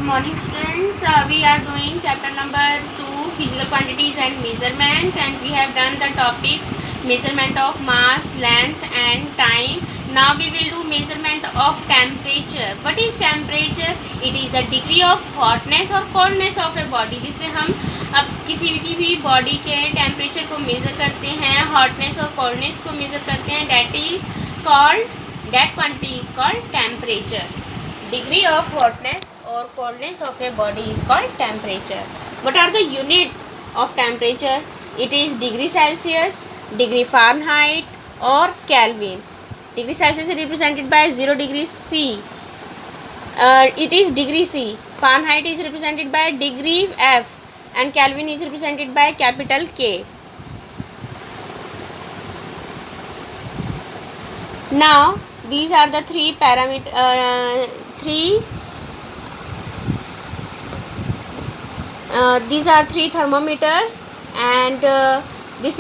morning students. We are doing chapter number 2 physical quantities and measurement, and we have done the topics measurement of mass, length and time. Now we will do measurement of temperature. What is temperature? It is the degree of hotness or coldness of a body, जिससे हम अब किसी भी body के temperature को measure करते हैं, hotness और कोल्डनेस को मेज़र करते हैं. That quantity is called temperature. Degree of hotness or coldness of a body is called temperature. What are the units of temperature? It is degree Celsius, degree Fahrenheit or Kelvin. Degree Celsius is represented by 0 degree C. It is degree C. Fahrenheit is represented by degree F and Kelvin is represented by capital K. Now these are the three these are three thermometers, and this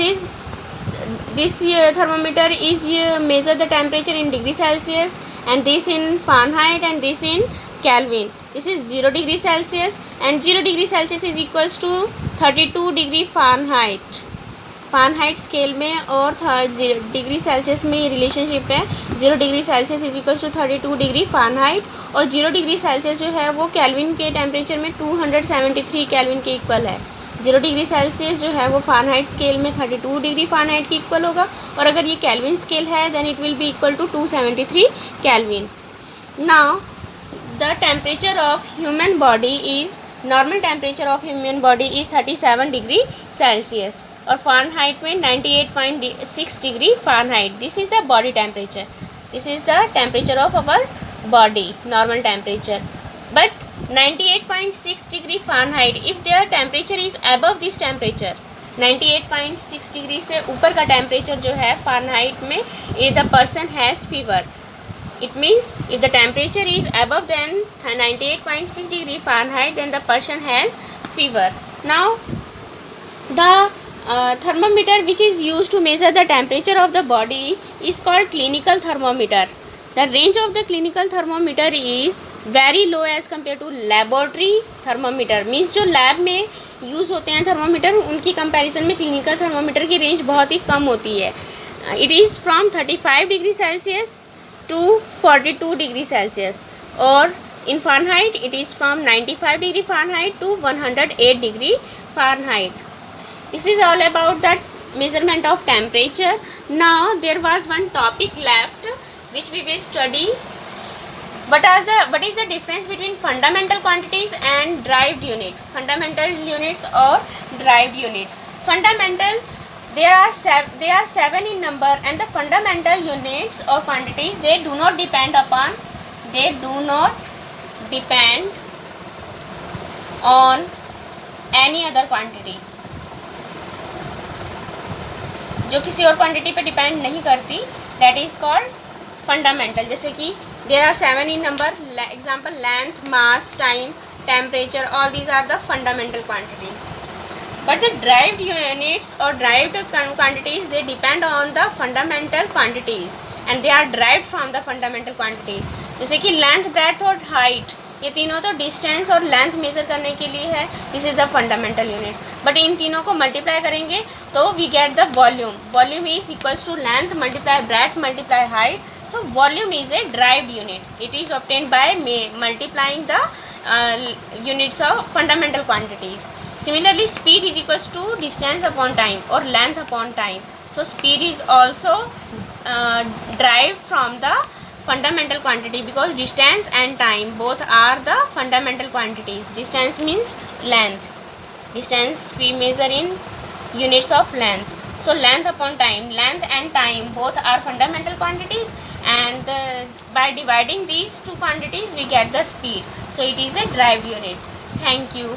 thermometer is measure the temperature in degree Celsius, and this in Fahrenheit, and this in Kelvin. This is 0 degree Celsius, and 0 degree Celsius is equals to 32 degree Fahrenheit. Fahrenheit scale में और degree Celsius में ये relationship है. 0 degree Celsius is equals to 32 degree Fahrenheit, और 0 degree Celsius जो है वो kelvin के टेम्परेचर में 273 केल्विन के इक्वल है. 0 डिग्री सेल्सियस जो है वो फ़ारेनहाइट स्केल में 32 डिग्री फ़ारेनहाइट के इक्वल होगा, और अगर ये केल्विन स्केल है then it will be equal to 273 Kelvin. Now the temperature of human body is normal temperature of human body is 37 degree Celsius, और फ़ारेनहाइट में 98.6 degree Fahrenheit. This is the body temperature. This is the temperature of our body, normal temperature. But 98.6 degree Fahrenheit, if there temperature is above this temperature, 98.6 degree से ऊपर का temperature जो है Fahrenheit में, if the person has fever. It means if the temperature is above than 98.6 degree Fahrenheit, then the person has fever. Now the thermometer which is used to measure the temperature of the body is called clinical thermometer. The range of the clinical thermometer is very low as compared to laboratory thermometer. Means जो lab में use होते हैं thermometer, उनकी comparison में clinical thermometer की range बहुत ही कम होती है. It is from 35 degree Celsius to 42 degree Celsius, or in Fahrenheit it is from 95 degree Fahrenheit to 108 degree Fahrenheit. This is all about the measurement of temperature. Now there was one topic left which we will study. What is the difference between fundamental quantities and derived unit? Fundamental units or derived units. Fundamental, they are 7 in number, and the fundamental units or quantities, they do not depend on any other quantity. जो किसी और quantity पे depend नहीं करती, that is called fundamental. जैसे कि there are 7 in number, example length, mass, time, temperature, all these are the fundamental quantities. But the derived units और derived quantities, they depend on the fundamental quantities and they are derived from the fundamental quantities. जैसे कि length, breadth और height, ये तीनों तो distance और length measure करने के लिए है. This is the fundamental units. But इन तीनों को मल्टीप्लाई करेंगे तो we get the volume. Volume is equals to length multiply breadth multiply height. So volume is a derived unit. It is obtained by multiplying the units of fundamental quantities. Similarly, speed is equals to distance upon time or length upon time. So speed is also derived from the fundamental quantity, because distance and time both are the fundamental quantities. Distance means length. Distance we measure in units of length. So length upon time, length and time both are fundamental quantities, and by dividing these two quantities we get the speed. So it is a derived unit. Thank you.